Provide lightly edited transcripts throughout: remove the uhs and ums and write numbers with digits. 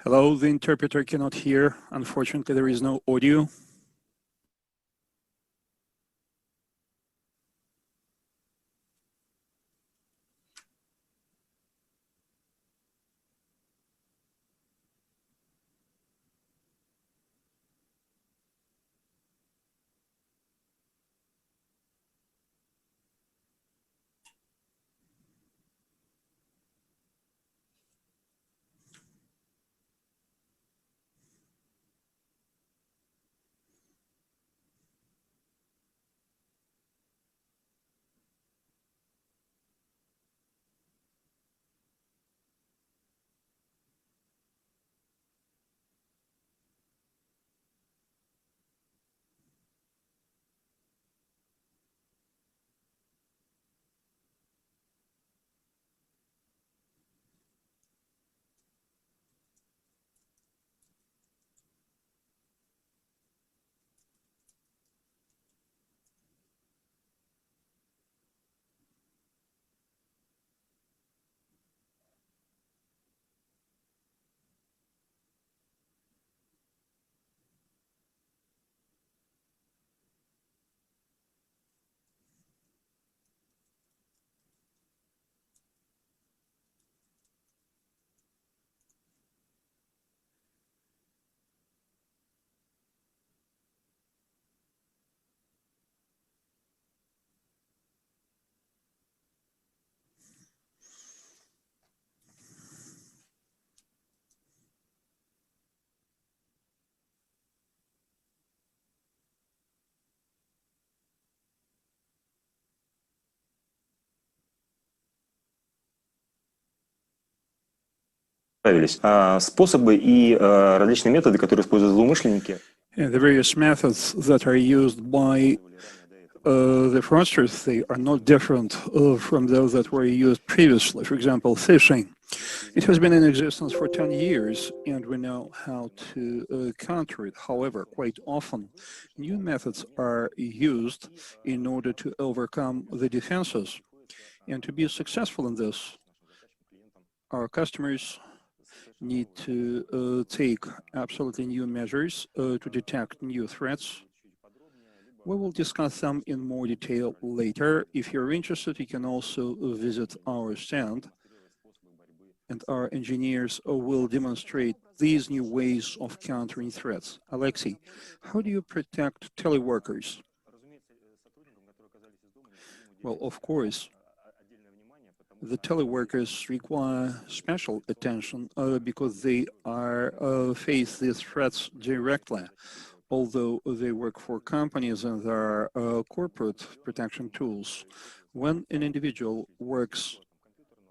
Hello, the interpreter cannot hear. Unfortunately, there is no audio. Способы и различные методы, которые используют злоумышленники. And the various methods that are used by the fraudsters, they are not different from those that were used previously. For example, phishing. It has been in existence for 10 years, and we know how to counter it. However, quite often, new methods are used in order to overcome the defenses. And to be successful in this, our customers need to take absolutely new measures to detect new threats. We will discuss them in more detail later. If you're interested, you can also visit our stand, and our engineers will demonstrate these new ways of countering threats. Alexey, how do you protect teleworkers? Well, of course, the teleworkers require special attention because they face these threats directly. Although they work for companies and there are corporate protection tools, when an individual works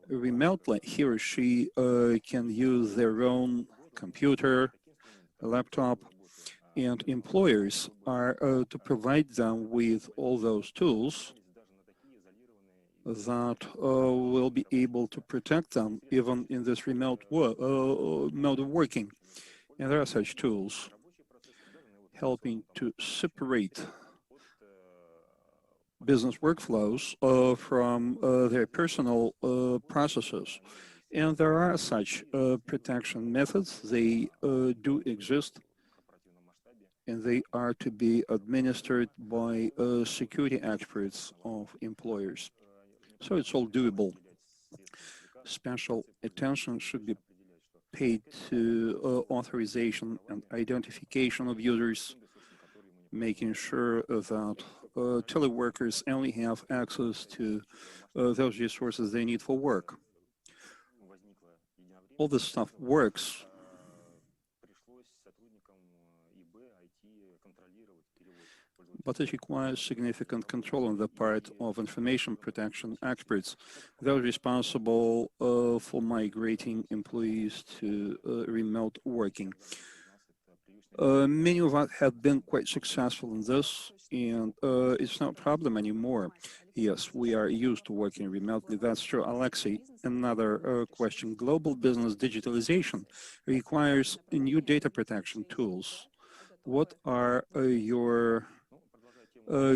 remotely, he or she can use their own computer, laptop, and employers are to provide them with all those tools that will be able to protect them even in this remote mode of working. And there are such tools helping to separate business workflows from their personal processes. And there are such protection methods. They do exist, and they are to be administered by security experts of employers. So it's all doable. Special attention should be paid to authorization and identification of users, making sure that teleworkers only have access to those resources they need for work. All this stuff works. But it requires significant control on the part of information protection experts, those responsible for migrating employees to remote working. Many of us have been quite successful in this, and it's not a problem anymore. Yes, we are used to working remotely. That's true. Alexey, another question. Global business digitalization requires new data protection tools. What are your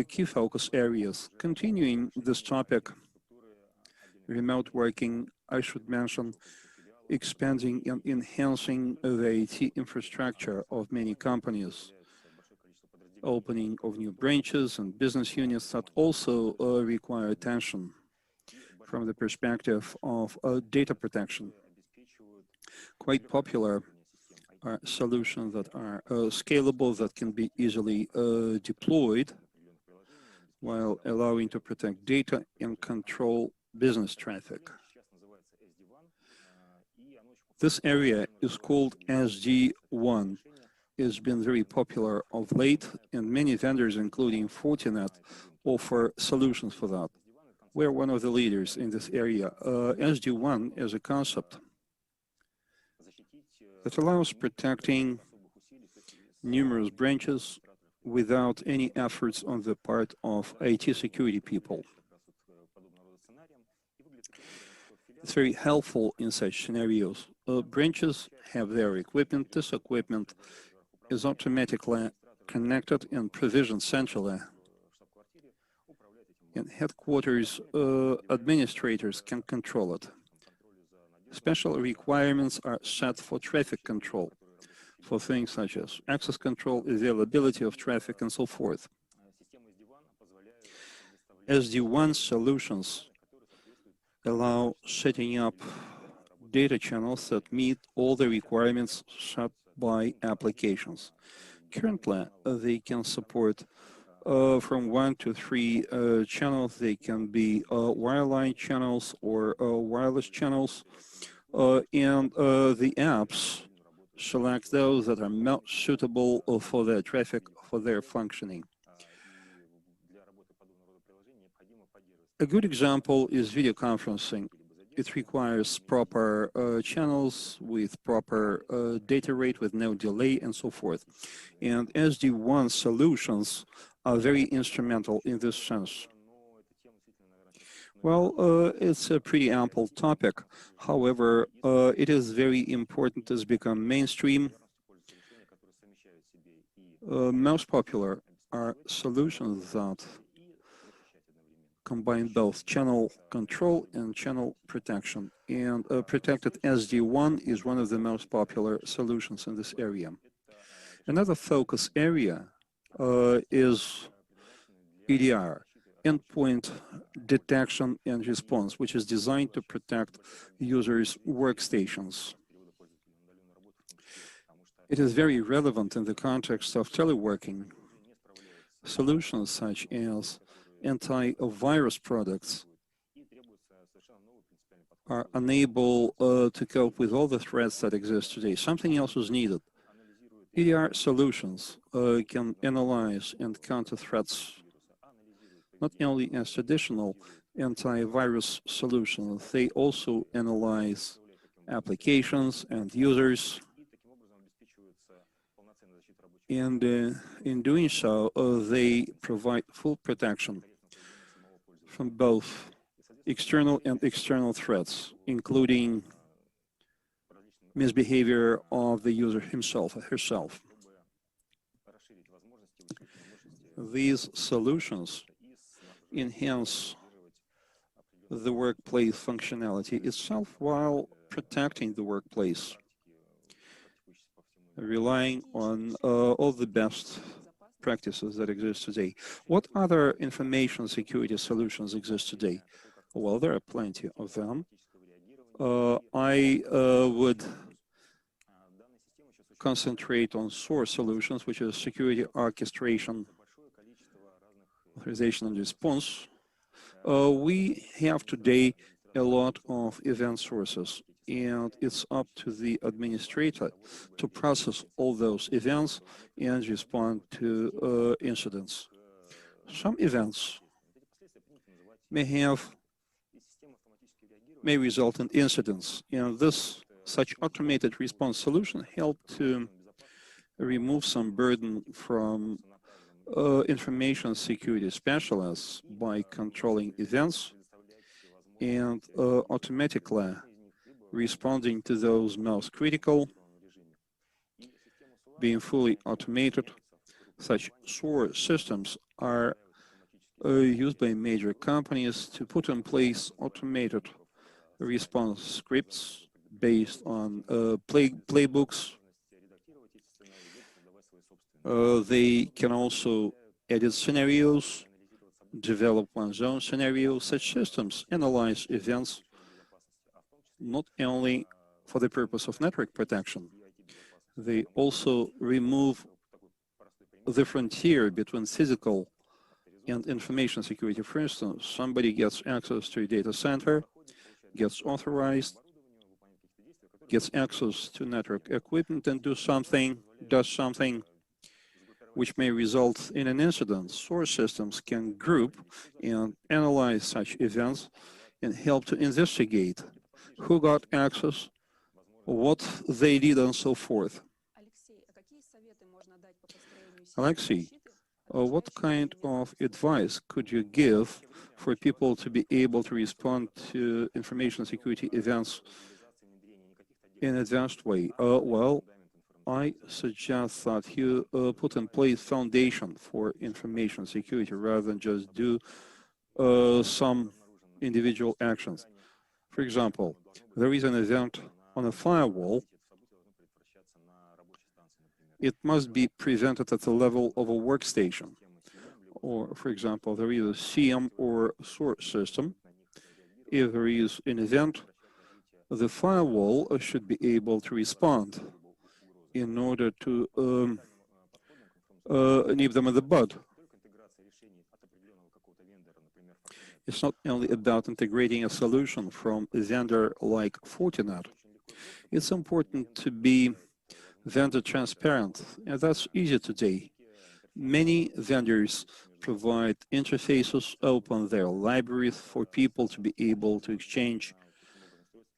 key focus areas? Continuing this topic, remote working, I should mention expanding and enhancing the IT infrastructure of many companies, opening of new branches and business units that also require attention from the perspective of data protection. Quite popular are solutions that are scalable, that can be easily deployed, while allowing to protect data and control business traffic. This area is called SD-WAN. It's been very popular of late, and many vendors, including Fortinet, offer solutions for that. We're one of the leaders in this area. SD-WAN is a concept that allows protecting numerous branches without any efforts on the part of IT security people. It's very helpful in such scenarios. Branches have their equipment. This equipment is automatically connected and provisioned centrally. And headquarters administrators can control it. Special requirements are set for traffic control, for things such as access control, availability of traffic, and so forth. SD-WAN solutions allow setting up data channels that meet all the requirements set by applications. Currently, they can support from 1 to 3 channels. They can be wireline channels or wireless channels, and the apps select those that are most suitable for their traffic, for their functioning. A good example is video conferencing. It requires proper channels with proper data rate, with no delay, and so forth. And SD-WAN solutions are very instrumental in this sense. Well, it's a pretty ample topic. However, it is very important to become mainstream. Most popular are solutions that combine both channel control and channel protection. And protected SD-WAN is one of the most popular solutions in this area. Another focus area is EDR, endpoint detection and response, which is designed to protect users' workstations. It is very relevant in the context of teleworking. Solutions such as antivirus products are unable to cope with all the threats that exist today. Something else is needed. EDR solutions can analyze and counter threats not only as traditional antivirus solutions, they also analyze applications and users. And in doing so, they provide full protection from both external and external threats, including misbehavior of the user himself or herself. These solutions enhance the workplace functionality itself while protecting the workplace, relying on all the best practices that exist today. What other information security solutions exist today? Well, there are plenty of them. I would concentrate on SOAR solutions, which is security orchestration, authorization, and response. We have today a lot of event sources, and it's up to the administrator to process all those events and respond to incidents. Some events may result in incidents, and such automated response solution help to remove some burden from information security specialists by controlling events and automatically responding to those most critical, being fully automated. Such SOAR systems are used by major companies to put in place automated response scripts based on playbooks. They can also edit scenarios, develop one's own scenario. Such systems analyze events not only for the purpose of network protection, they also remove the frontier between physical and information security. For instance, somebody gets access to a data center, gets authorized, gets access to network equipment and does something which may result in an incident. Source systems can group and analyze such events and help to investigate who got access, what they did, and so forth. Alexey, what kind of advice could you give for people to be able to respond to information security events in an advanced way? Well, I suggest that you put in place foundation for information security rather than just do some individual actions. For example, there is an event on a firewall. It must be prevented at the level of a workstation. Or, for example, there is a CM or source system. If there is an event, the firewall should be able to respond in order to nip them in the bud. It's not only about integrating a solution from a vendor like Fortinet. It's important to be vendor transparent, and that's easy today. Many vendors provide interfaces, open their libraries for people to be able to exchange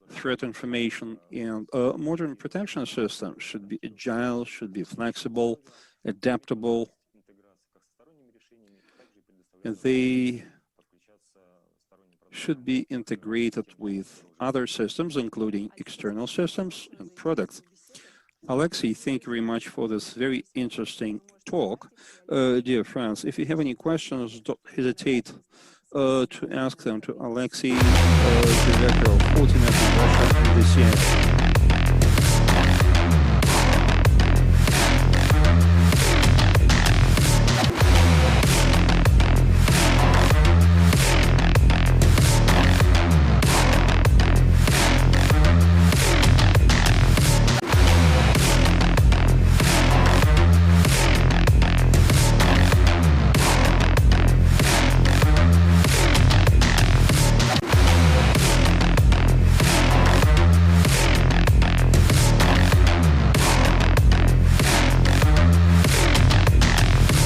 threat information, and modern protection systems should be agile, should be flexible, adaptable, and they should be integrated with other systems, including external systems and products. Alexey, thank you very much for this very interesting talk. Dear friends, if you have any questions, don't hesitate to ask them to Alexey, Director of Fortinet in Russia and the CIA.